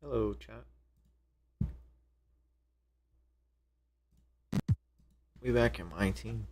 Hello, chat. We back in my team.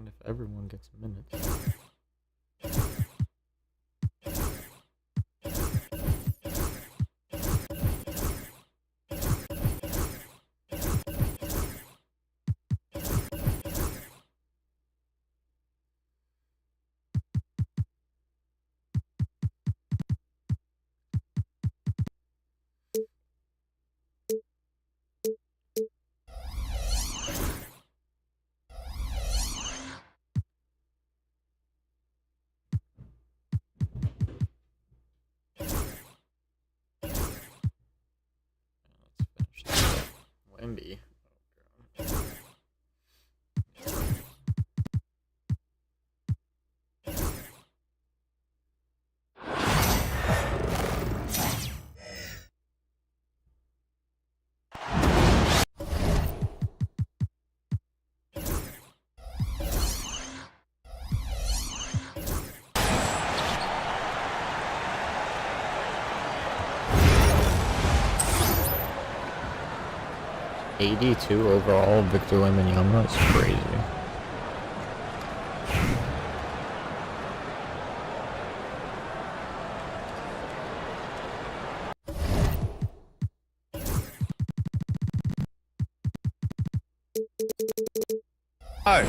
If everyone gets minutes. Wemby. Oh, 82 overall, Victor Wembanyama is crazy. Hi,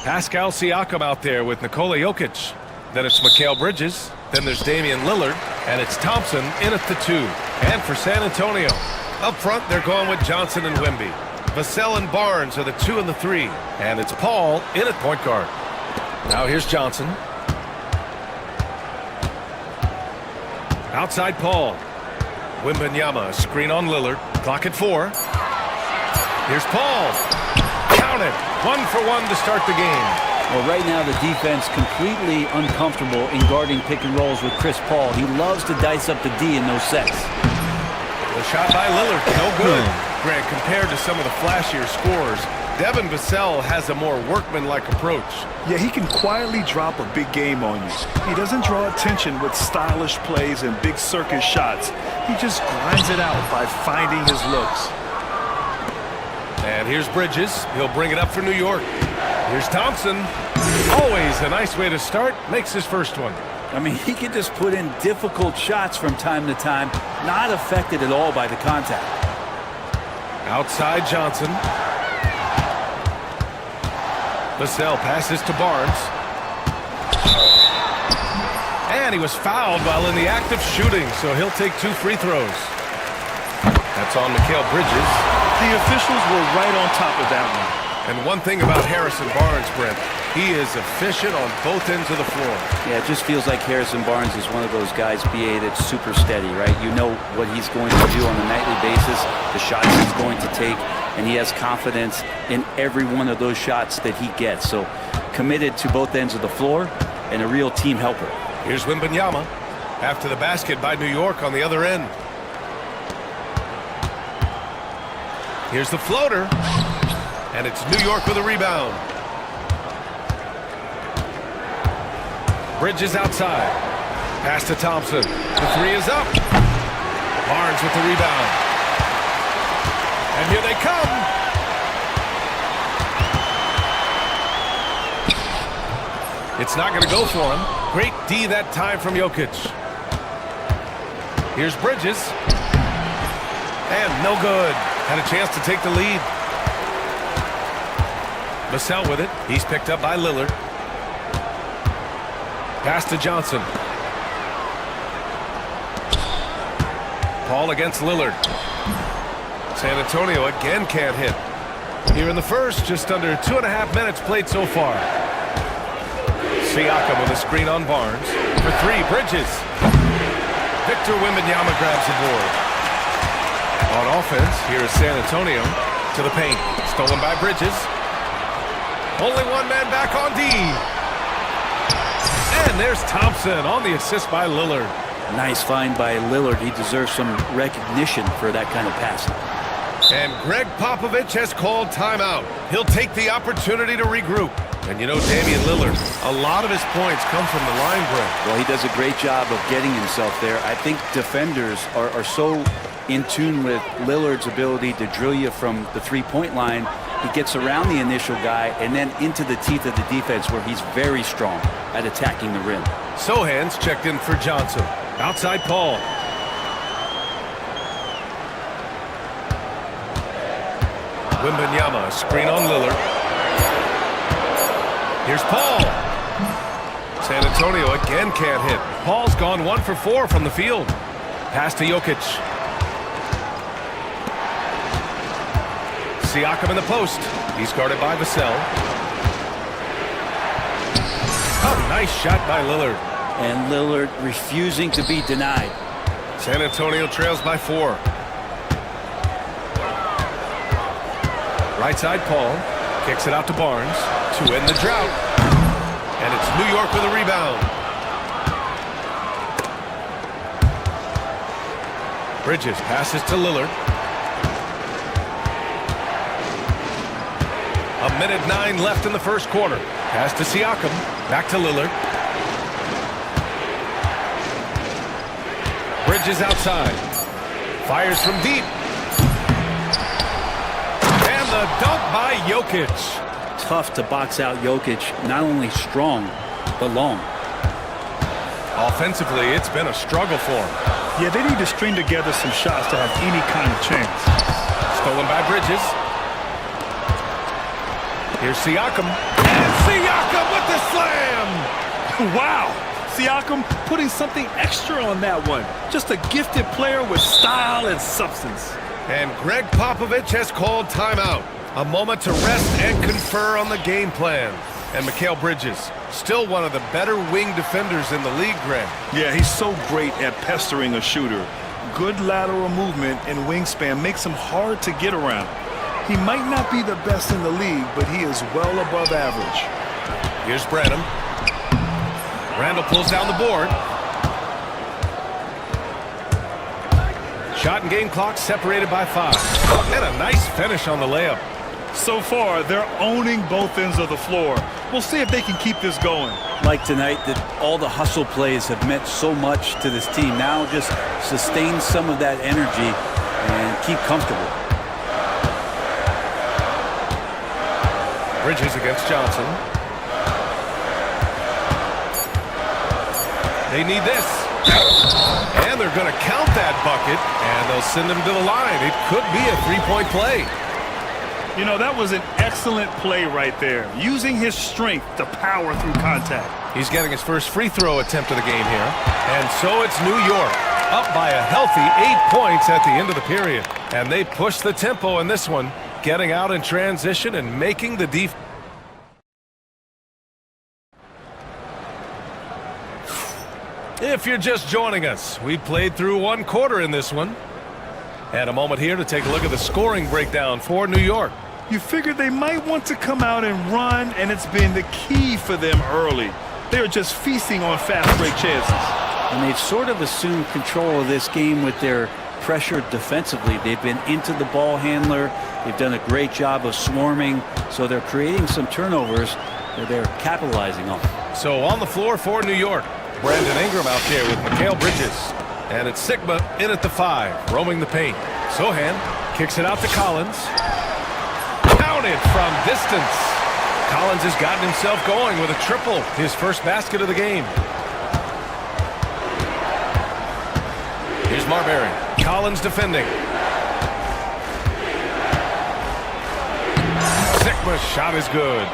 Pascal Siakam out there with Nikola Jokic. Then it's Mikal Bridges. Then there's Damian Lillard. And it's Thompson in at the 2. And for San Antonio, up front, they're going with Johnson and Wemby. Vassell and Barnes are the 2 and the 3. And it's Paul in at point guard. Now here's Johnson. Outside Paul. Wembanyama, screen on Lillard. Clock at 4. Here's Paul. Count it. 1 for 1 to start the game. Well, right now the defense completely uncomfortable in guarding pick and rolls with Chris Paul. He loves to dice up the D in those sets. The shot by Lillard, no good. Grant, compared to some of the flashier scores, Devin Vassell has a more workman-like approach. Yeah, he can quietly drop a big game on you. He doesn't draw attention with stylish plays and big circus shots. He just grinds it out by finding his looks. And here's Bridges. He'll bring it up for New York. Here's Thompson. Always a nice way to start. Makes his first one. I mean, he can just put in difficult shots from time to time, not affected at all by the contact. Outside Johnson. Vassell passes to Barnes. And he was fouled while in the act of shooting, so he'll take 2 free throws. That's on Mikal Bridges. The officials were right on top of that one. And one thing about Harrison Barnes, Brent, he is efficient on both ends of the floor. Yeah, it just feels like Harrison Barnes is one of those guys, BA, that's super steady, right? You know what he's going to do on a nightly basis, the shots he's going to take, and he has confidence in every one of those shots that he gets. So committed to both ends of the floor and a real team helper. Here's Wembanyama after the basket by New York on the other end. Here's the floater, and it's New York with a rebound. Bridges outside. Pass to Thompson. The three is up. Barnes with the rebound. And here they come. It's not going to go for him. Great D that time from Jokic. Here's Bridges. And no good. Had a chance to take the lead. Vassell with it. He's picked up by Lillard. Pass to Johnson. Paul against Lillard. San Antonio again can't hit. Here in the first, just under 2.5 minutes played so far. Siakam with a screen on Barnes. For three, Bridges. Victor Wembanyama grabs the board. On offense, here is San Antonio to the paint. Stolen by Bridges. Only one man back on D. And there's Thompson on the assist by Lillard. Nice find by Lillard. He deserves some recognition for that kind of passing. And Greg Popovich has called timeout. He'll take the opportunity to regroup. And you know, Damian Lillard, a lot of his points come from the line break. Well, he does a great job of getting himself there. I think defenders are so in tune with Lillard's ability to drill you from the three-point line. He gets around the initial guy and then into the teeth of the defense where he's very strong at attacking the rim. Sohan's checked in for Johnson. Outside Paul. Wembanyama, screen on Lillard. Here's Paul. San Antonio again can't hit. Paul's gone 1 for 4 from the field. Pass to Jokic. Siakam in the post. He's guarded by Vassell. Oh, nice shot by Lillard. And Lillard refusing to be denied. San Antonio trails by 4. Right side Paul. Kicks it out to Barnes to end the drought. And it's New York with a rebound. Bridges passes to Lillard. 1:09 left in the first quarter. Pass to Siakam. Back to Lillard. Bridges outside. Fires from deep. And the dunk by Jokic. Tough to box out Jokic. Not only strong, but long. Offensively, it's been a struggle for him. Yeah, they need to string together some shots to have any kind of chance. Stolen by Bridges. Here's Siakam. And Siakam with the slam! Wow! Siakam putting something extra on that one. Just a gifted player with style and substance. And Greg Popovich has called timeout. A moment to rest and confer on the game plan. And Mikal Bridges, still one of the better wing defenders in the league, Greg. Yeah, he's so great at pestering a shooter. Good lateral movement and wingspan makes him hard to get around. He might not be the best in the league, but he is well above average. Here's Branham. Randall pulls down the board. Shot and game clock separated by 5. And a nice finish on the layup. So far, they're owning both ends of the floor. We'll see if they can keep this going. Like tonight, that all the hustle plays have meant so much to this team. Now just sustain some of that energy and keep comfortable. Bridges against Johnson. They need this. And they're going to count that bucket, and they'll send him to the line. It could be a three-point play. You know, that was an excellent play right there. Using his strength to power through contact. He's getting his first free throw attempt of the game here. And so it's New York, up by a healthy 8 points at the end of the period. And they push the tempo in this one. getting out in transition and making the defense. If you're just joining us, we played through one quarter in this one. And a moment here to take a look at the scoring breakdown for New York. You figured they might want to come out and run, and it's been the key for them early. They're just feasting on fast break chances. And they've sort of assumed control of this game with their pressure defensively. They've been into the ball handler. They've done a great job of swarming, so they're creating some turnovers that they're capitalizing on. So on the floor for New York, Brandon Ingram out there with Mikal Bridges. And it's Sigma in at the 5, roaming the paint. Sohan kicks it out to Collins. Counted from distance. Collins has gotten himself going with a triple, his first basket of the game. Here's Marbury. Collins defending. Sigma's shot is good.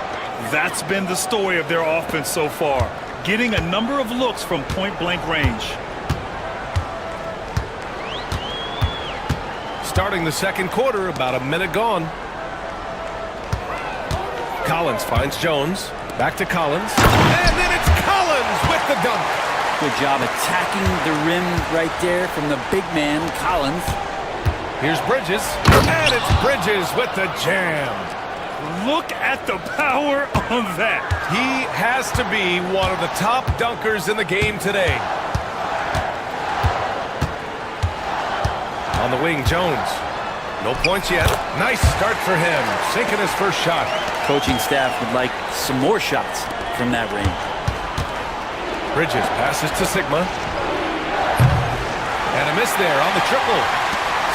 That's been the story of their offense so far, getting a number of looks from point-blank range. Starting the second quarter, about a minute gone. Collins finds Jones. Back to Collins. And then it's Collins with the dunk. Good job attacking the rim right there from the big man, Collins. Here's Bridges. And it's Bridges with the jam. Look at the power on that. He has to be one of the top dunkers in the game today. On the wing, Jones. No points yet. Nice start for him. Sinking his first shot. Coaching staff would like some more shots from that range. Bridges passes to Sigma. And a miss there on the triple.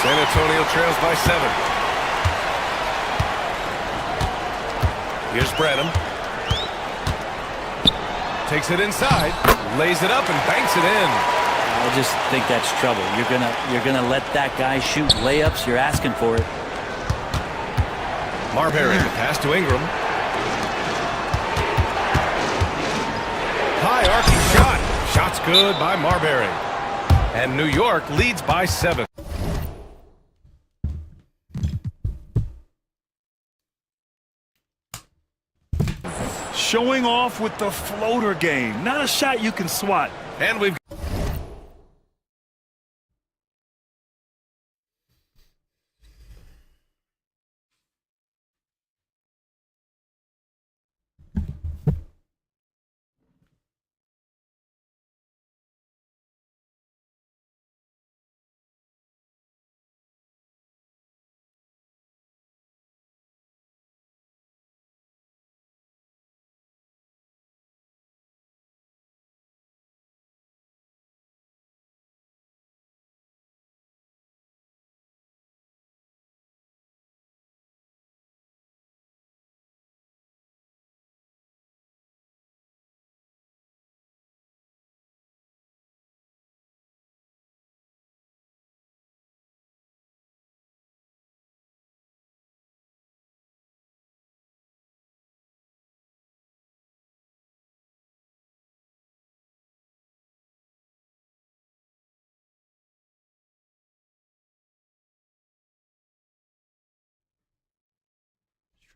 San Antonio trails by 7. Here's Branham. Takes it inside. Lays it up and banks it in. I just think that's trouble. You're gonna let that guy shoot layups. You're asking for it. Marbury, the pass to Ingram. High arcing shot. Shot's good by Marbury. And New York leads by 7. Showing off with the floater game. Not a shot you can swat. And we've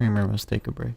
Streamer must take a break.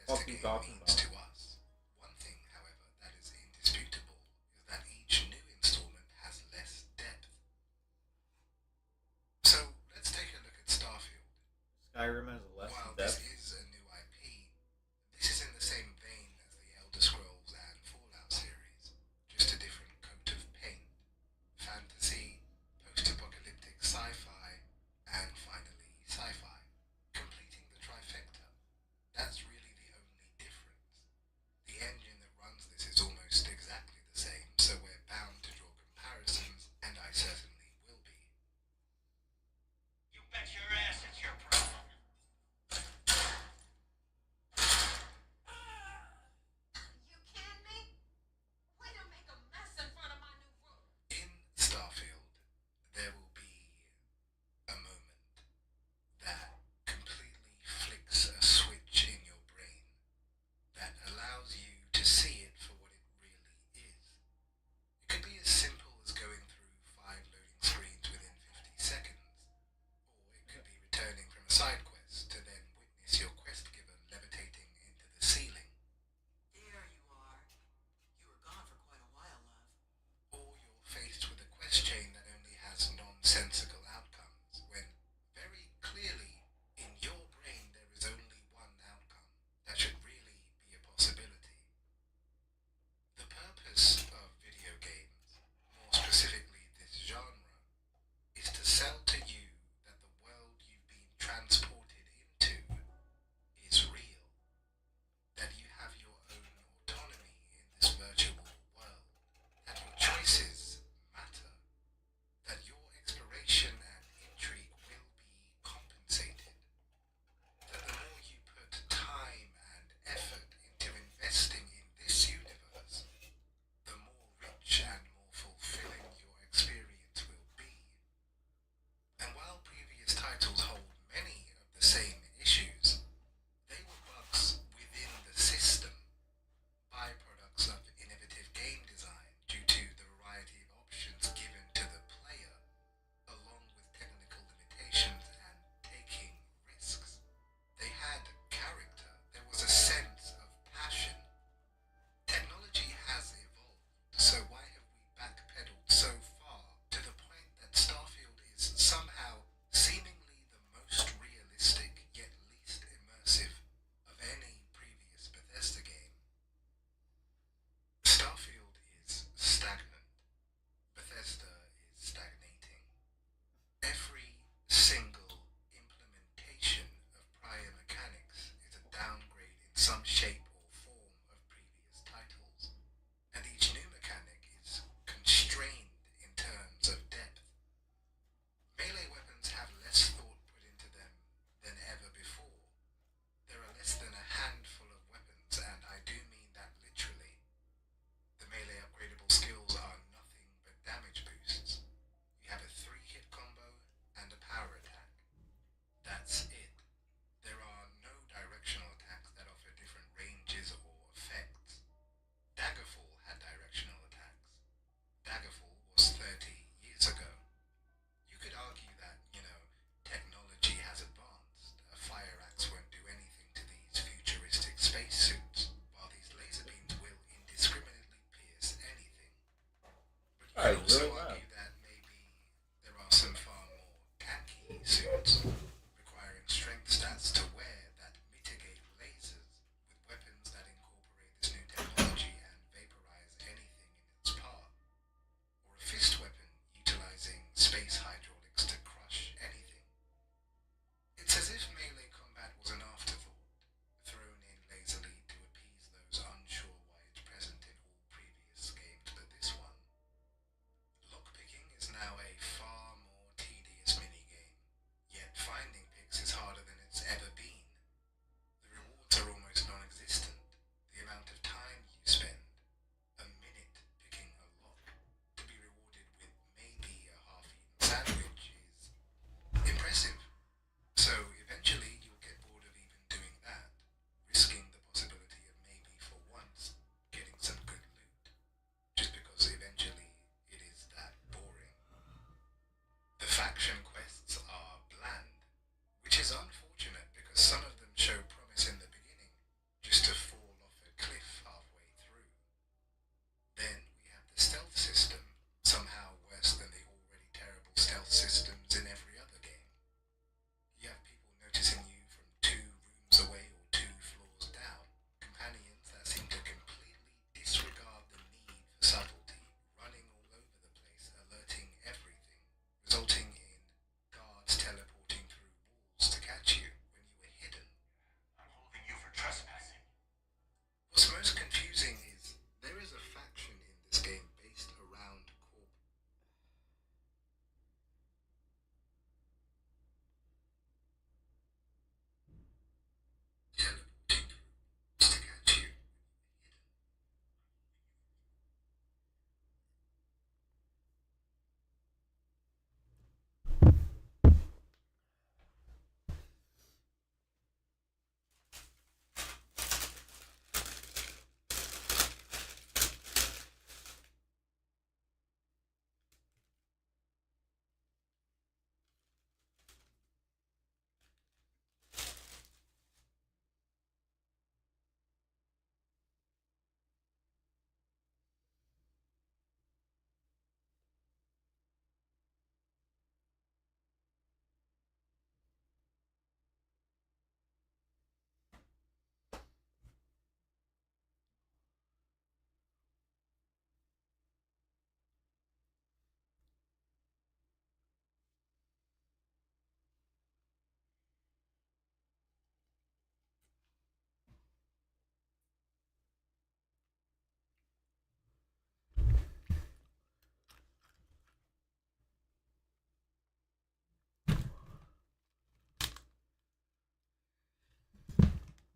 What are you talking means about? to us. One thing, however, that is indisputable is that each new installment has less depth. So let's take a look at Starfield. Skyrim has less While depth. this is a new IP, this is in the same vein as the Elder Scrolls and Fallout series, just a different coat of paint. Fantasy, post-apocalyptic sci-fi, and finally sci-fi, completing the trifecta. That's really the only difference.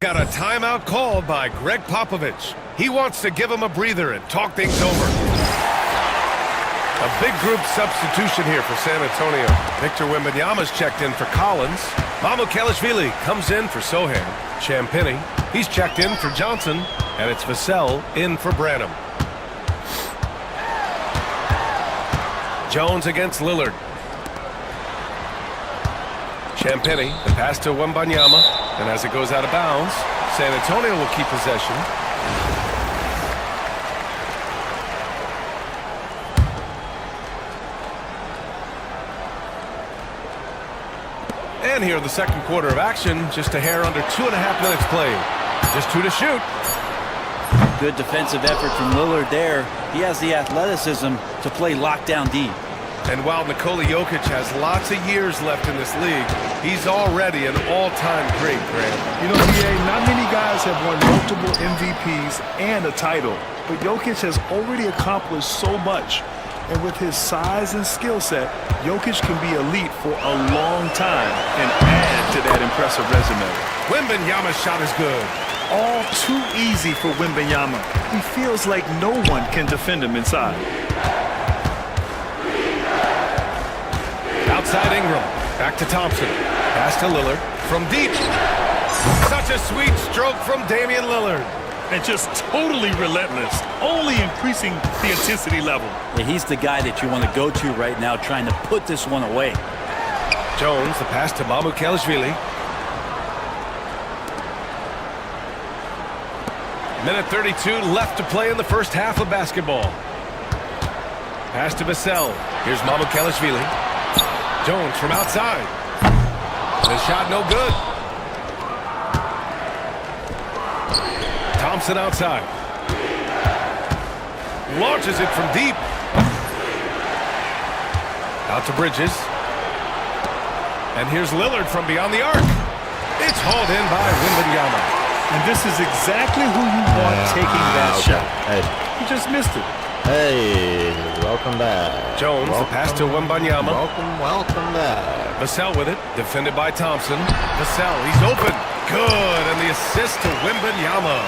Got a timeout called by Greg Popovich. He wants to give him a breather and talk things over. A big group substitution here for San Antonio. Victor Wembanyama's checked in for Collins. Mamukelashvili comes in for Sohan. Champagny, he's checked in for Johnson. And it's Vassell in for Branham. Jones against Lillard. Champagny, the pass to Wembanyama. And as it goes out of bounds, San Antonio will keep possession. And here in the second quarter of action, just a hair under 2.5 minutes played. Just 2 to shoot. Good defensive effort from Lillard there. He has the athleticism to play lockdown deep. And while Nikola Jokic has lots of years left in this league, he's already an all-time great, Grant. You know, BA, not many guys have won multiple MVPs and a title, but Jokic has already accomplished so much. And with his size and skill set, Jokic can be elite for a long time and add to that impressive resume. Wembanyama's shot is good. All too easy for Wembanyama. He feels like no one can defend him inside. Outside Ingram. Back to Thompson. Pass to Lillard. From deep. Such a sweet stroke from Damian Lillard. And just totally relentless, only increasing the intensity level. Yeah, he's the guy that you want to go to right now, trying to put this one away. Jones, the pass to Mamukelashvili. Minute 32 left to play in the first half of basketball. Pass to Vassell. Here's Mamukelashvili. Jones from outside. The shot no good. Thompson outside. Launches it from deep. Out to Bridges. And here's Lillard from beyond the arc. It's hauled in by Wembanyama. And this is exactly who you want taking that shot. Hey. He just missed it. Hey, welcome back. Jones, the pass to Wembanyama. Welcome back. Vassell with it, defended by Thompson. Vassell, he's open. Good, and the assist to Wembanyama.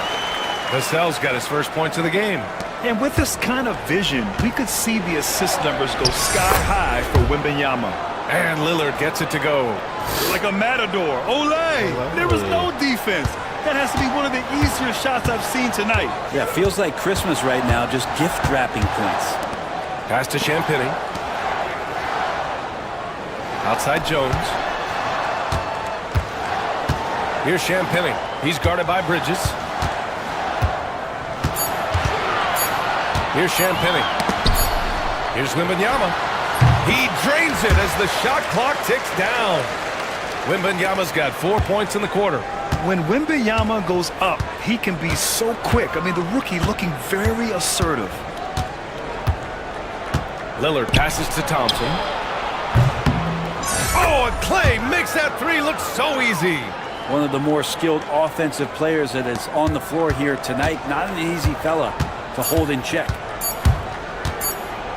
Vassell's got his first points of the game. And with this kind of vision, we could see the assist numbers go sky high for Wembanyama. And Lillard gets it to go. Like a matador. Olé! There was no defense. That has to be one of the easier shots I've seen tonight. Yeah, feels like Christmas right now, just gift wrapping points. Pass to Champagny. Outside Jones. Here's Champagny. He's guarded by Bridges. Here's Champagny. Here's Wembanyama. He drains it as the shot clock ticks down. Wembanyama's got 4 points in the quarter. When Wembanyama goes up, he can be so quick. I mean, the rookie looking very assertive. Lillard passes to Thompson. Oh, and Clay makes that three look so easy. One of the more skilled offensive players that is on the floor here tonight. Not an easy fella to hold in check.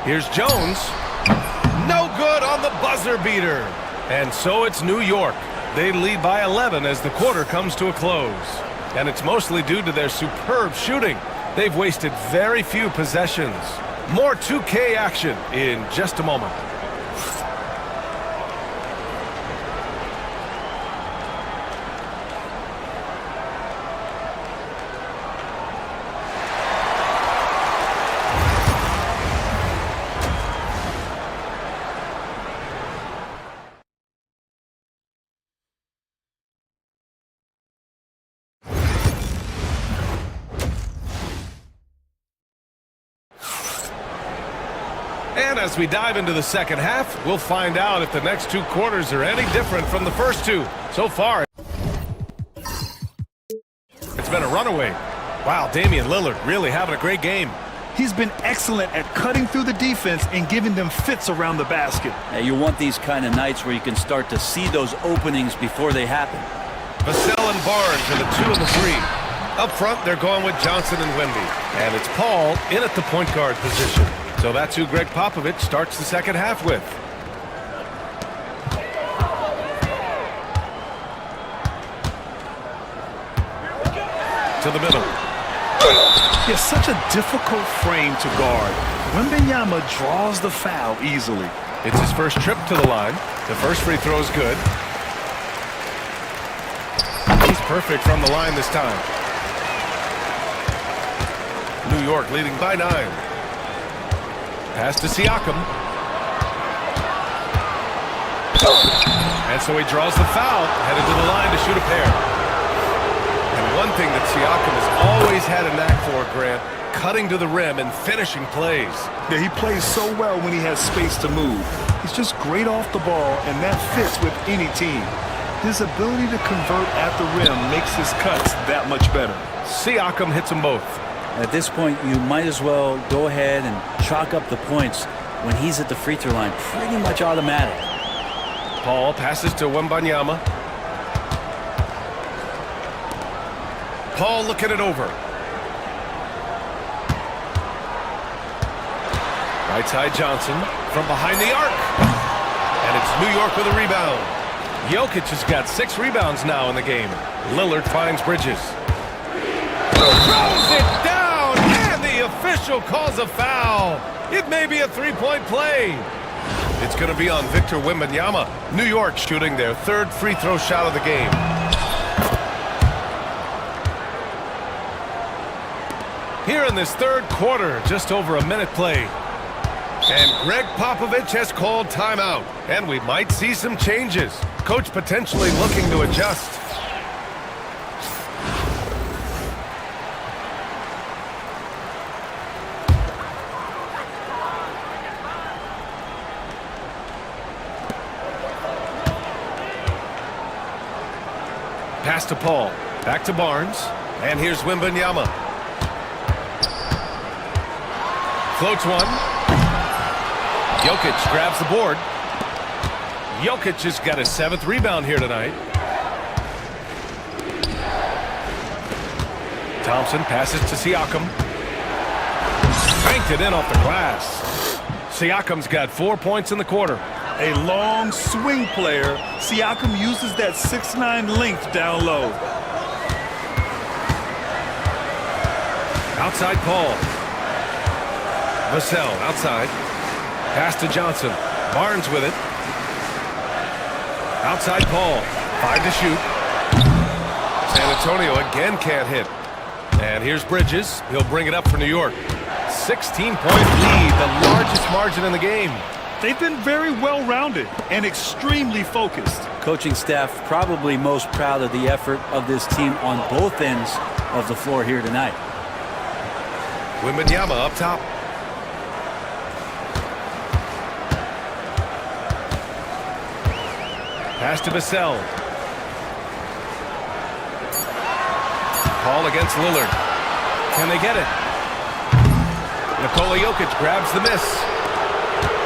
Here's Jones. No good on the buzzer beater. And so it's New York. They lead by 11 as the quarter comes to a close. And it's mostly due to their superb shooting. They've wasted very few possessions. More 2K action in just a moment. And as we dive into the second half, we'll find out if the next two quarters are any different from the first two. So far, it's been a runaway. Wow, Damian Lillard really having a great game. He's been excellent at cutting through the defense and giving them fits around the basket. Now, you want these kind of nights where you can start to see those openings before they happen. Vassell and Barnes are the 2 and the 3. Up front, they're going with Johnson and Wemby. And it's Paul in at the point guard position. So that's who Greg Popovich starts the second half with. to the middle. It's such a difficult frame to guard. Wembanyama draws the foul easily. It's his first trip to the line. The first free throw is good. He's perfect from the line this time. New York leading by 9. Pass to Siakam. And so he draws the foul, headed to the line to shoot a pair. And one thing that Siakam has always had a knack for, Grant, cutting to the rim and finishing plays. Yeah, he plays so well when he has space to move. He's just great off the ball, and that fits with any team. His ability to convert at the rim makes his cuts that much better. Siakam hits them both. At this point, you might as well go ahead and chalk up the points when he's at the free throw line. Pretty much automatic. Paul passes to Wembanyama. Paul looking it over. Right side Johnson from behind the arc. And it's New York with a rebound. Jokic has got 6 rebounds now in the game. Lillard finds Bridges. Throws it down, and the official calls a foul. It may be a three-point play. It's going to be on Victor Wembanyama. New York shooting their 3rd free throw shot of the game. Here in this 3rd quarter, just over a minute played. And Greg Popovich has called timeout. And we might see some changes. Coach potentially looking to adjust. Pass to Paul. Back to Barnes. And here's Wembanyama. Floats one. Jokic grabs the board. Jokic has got his 7th rebound here tonight. Thompson passes to Siakam. Banked it in off the glass. Siakam's got 4 points in the quarter. A long swing player, Siakam uses that 6'9" length down low. Outside Paul. Vassell outside. Pass to Johnson. Barnes with it. Outside Paul. 5 to shoot. San Antonio again can't hit. And here's Bridges. He'll bring it up for New York. 16-point lead, the largest margin in the game. They've been very well-rounded and extremely focused. Coaching staff probably most proud of the effort of this team on both ends of the floor here tonight. Wembanyama up top. Pass to Vassell. Paul against Lillard. Can they get it? Nikola Jokic grabs the miss.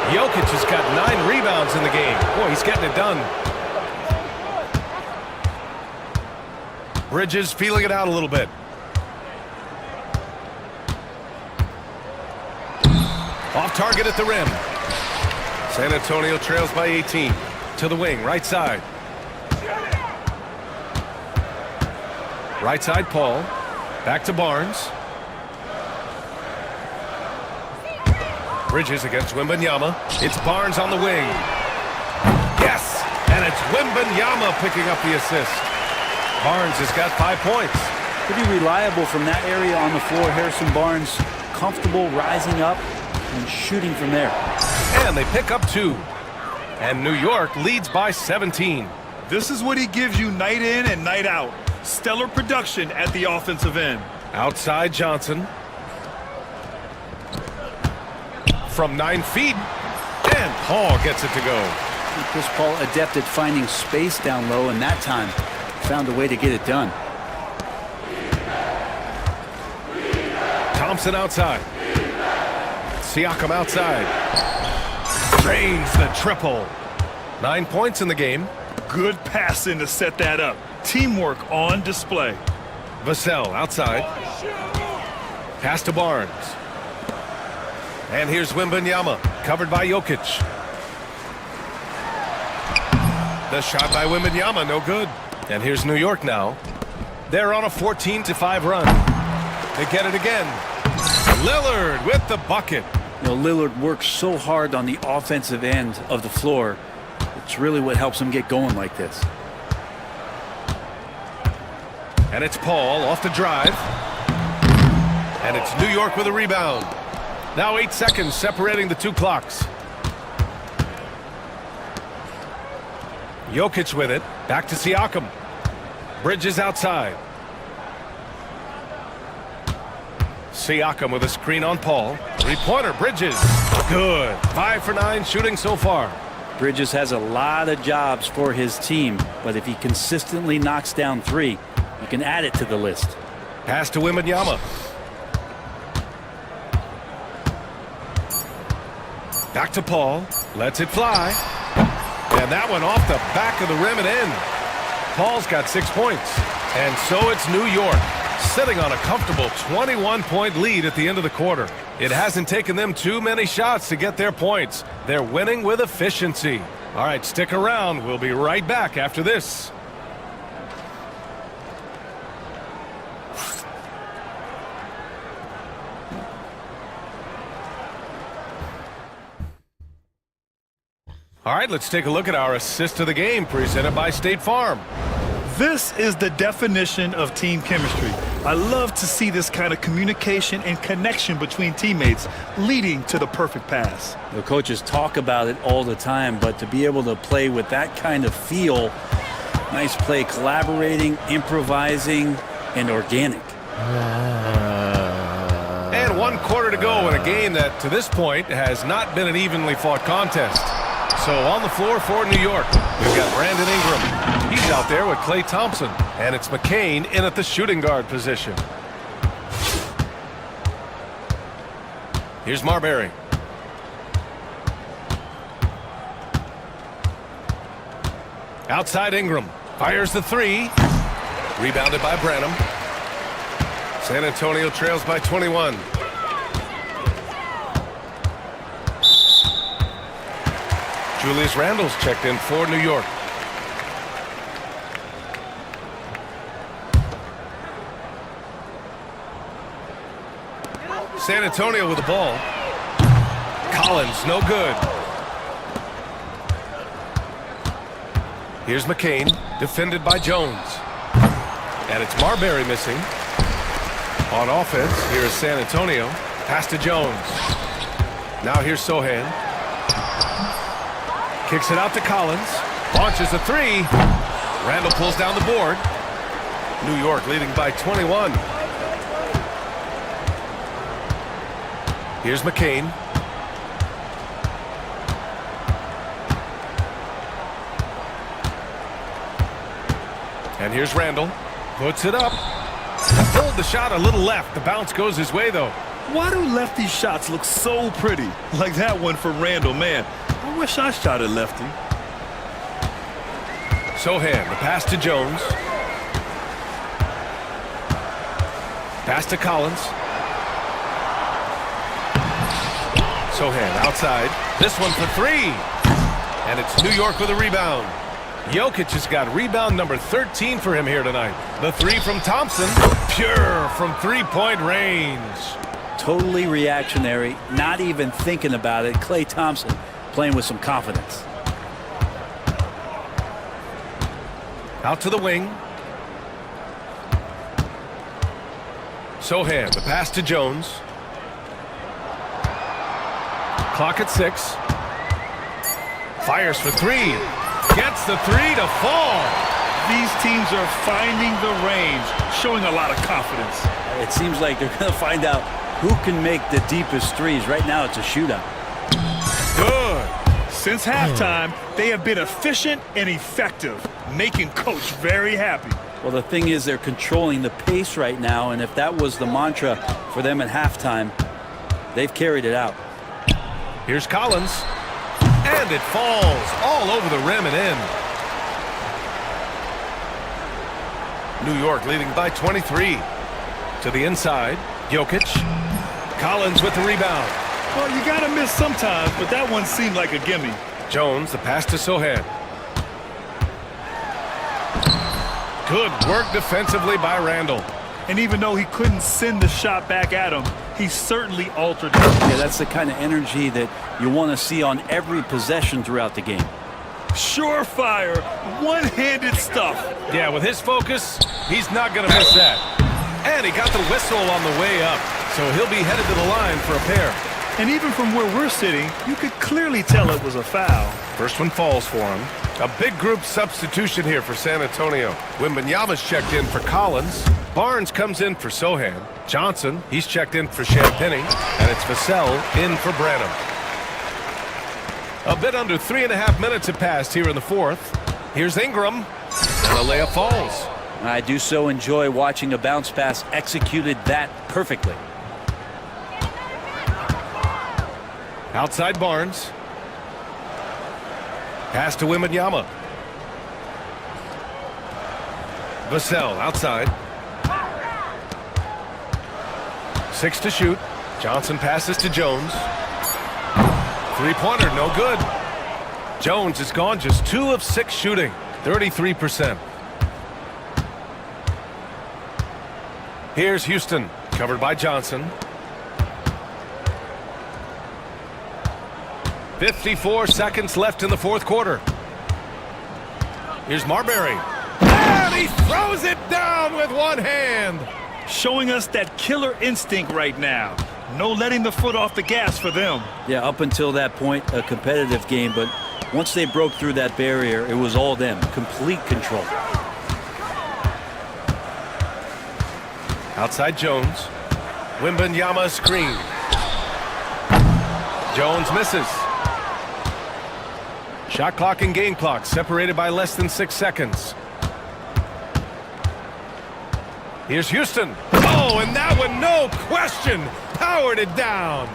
Jokic has got 9 rebounds in the game. Boy, he's getting it done. Bridges feeling it out a little bit. Off target at the rim. San Antonio trails by 18. To the wing, right side. Right side, Paul. Back to Barnes. Bridges against Wembanyama. It's Barnes on the wing. Yes! And it's Wembanyama picking up the assist. Barnes has got 5 points. Pretty reliable from that area on the floor. Harrison Barnes comfortable rising up and shooting from there. And they pick up 2. And New York leads by 17. This is what he gives you night in and night out. Stellar production at the offensive end. Outside Johnson. From 9 feet. And Paul gets it to go. Chris Paul adept at finding space down low, and that time found a way to get it done. Thompson outside. Siakam outside. Drains the triple. 9 points in the game. Good passing to set that up. Teamwork on display. Vassell outside. Pass to Barnes. And here's Wembanyama, covered by Jokic. The shot by Wembanyama, no good. And here's New York now. They're on a 14-5 run. They get it again. Lillard with the bucket. You know, Lillard works so hard on the offensive end of the floor. It's really what helps him get going like this. And it's Paul off the drive. And it's New York with a rebound. Now 8 seconds separating the two clocks. Jokic with it. Back to Siakam. Bridges outside. Siakam with a screen on Paul. Three-pointer, Bridges. Good. 5 for 9 shooting so far. Bridges has a lot of jobs for his team, but if he consistently knocks down 3, you can add it to the list. Pass to Wembanyama. Back to Paul. Lets it fly. And that one off the back of the rim and in. Paul's got 6 points. And so it's New York, sitting on a comfortable 21-point lead at the end of the quarter. It hasn't taken them too many shots to get their points. They're winning with efficiency. All right, stick around. We'll be right back after this. All right, let's take a look at our assist of the game presented by State Farm. This is the definition of team chemistry. I love to see this kind of communication and connection between teammates leading to the perfect pass. The coaches talk about it all the time, but to be able to play with that kind of feel, nice play, collaborating, improvising, and organic. And 1 quarter to go in a game that, to this point, has not been an evenly fought contest. So on the floor for New York, we've got Brandon Ingram. He's out there with Klay Thompson. And it's McCain in at the shooting guard position. Here's Marbury. Outside Ingram. Fires the 3. Rebounded by Branham. San Antonio trails by 21. Julius Randle's checked in for New York. San Antonio with the ball. Collins, no good. Here's McCain, defended by Jones. And it's Marbury missing. On offense, here's San Antonio. Pass to Jones. Now here's Sohan. Kicks it out to Collins. Launches a 3. Randle pulls down the board. New York leading by 21. Here's McCain. And here's Randle. Puts it up. Pulled the shot a little left. The bounce goes his way, though. Why do lefty shots look so pretty? Like that one for Randle, man. I wish I shot at lefty. Sohan, the pass to Jones. Pass to Collins. Sohan outside. This one for 3. And it's New York with a rebound. Jokic has got rebound number 13 for him here tonight. The 3 from Thompson. Pure from three-point range. Totally reactionary, not even thinking about it. Klay Thompson playing with some confidence. Out to the wing. Sohan, the pass to Jones. Clock at 6. Fires for 3. Gets the 3 to fall. These teams are finding the range, showing a lot of confidence. It seems like they're going to find out who can make the deepest threes. Right now, it's a shootout. Good. Since halftime, they have been efficient and effective, making Coach very happy. Well, the thing is, they're controlling the pace right now, and if that was the mantra for them at halftime, they've carried it out. Here's Collins. And it falls all over the rim and in. New York leading by 23. To the inside, Jokic. Collins with the rebound. Well, you got to miss sometimes, but that one seemed like a gimme. Jones, the pass to Sohan. Good work defensively by Randall. And even though he couldn't send the shot back at him, he certainly altered it. Yeah, that's the kind of energy that you want to see on every possession throughout the game. Surefire, one-handed stuff. Yeah, with his focus, he's not going to miss that. And he got the whistle on the way up, so he'll be headed to the line for a pair. And even from where we're sitting, you could clearly tell it was a foul. First one falls for him. A big group substitution here for San Antonio. Wembanyama's checked in for Collins. Barnes comes in for Sohan. Johnson, he's checked in for Champagny. And it's Vassell in for Branham. A bit under 3.5 minutes have passed here in the fourth. Here's Ingram. And the layup falls. I do so enjoy watching a bounce pass executed that perfectly. Outside Barnes. Pass to Wembanyama. Vassell outside. 6 to shoot. Johnson passes to Jones. Three-pointer, no good. Jones is gone just 2 of 6 shooting, 33%. Here's Houston, covered by Johnson. 54 seconds left in the fourth quarter. Here's Marbury. And he throws it down with one hand. Showing us that killer instinct right now. No letting the foot off the gas for them. Yeah, up until that point, a competitive game, but once they broke through that barrier, it was all them. Complete control. Outside Jones. Wembanyama screen. Jones misses. Shot clock and game clock separated by less than 6 seconds. Here's Houston. Oh, and that one, no question, powered it down.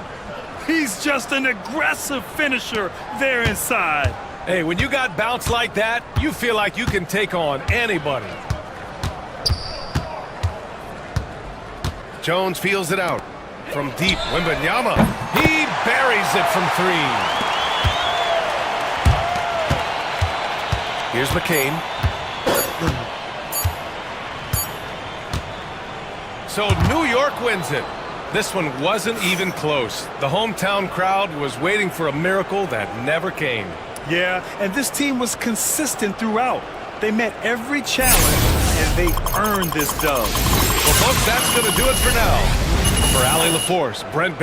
He's just an aggressive finisher there inside. Hey, when you got bounce like that, you feel like you can take on anybody. Jones feels it out. From deep, Wembanyama. He buries it from 3. Here's McCain. So New York wins it. This one wasn't even close. The hometown crowd was waiting for a miracle that never came. Yeah, and this team was consistent throughout. They met every challenge, and they earned this dub. Well, folks, that's going to do it for now. For Allie LaForce, Brent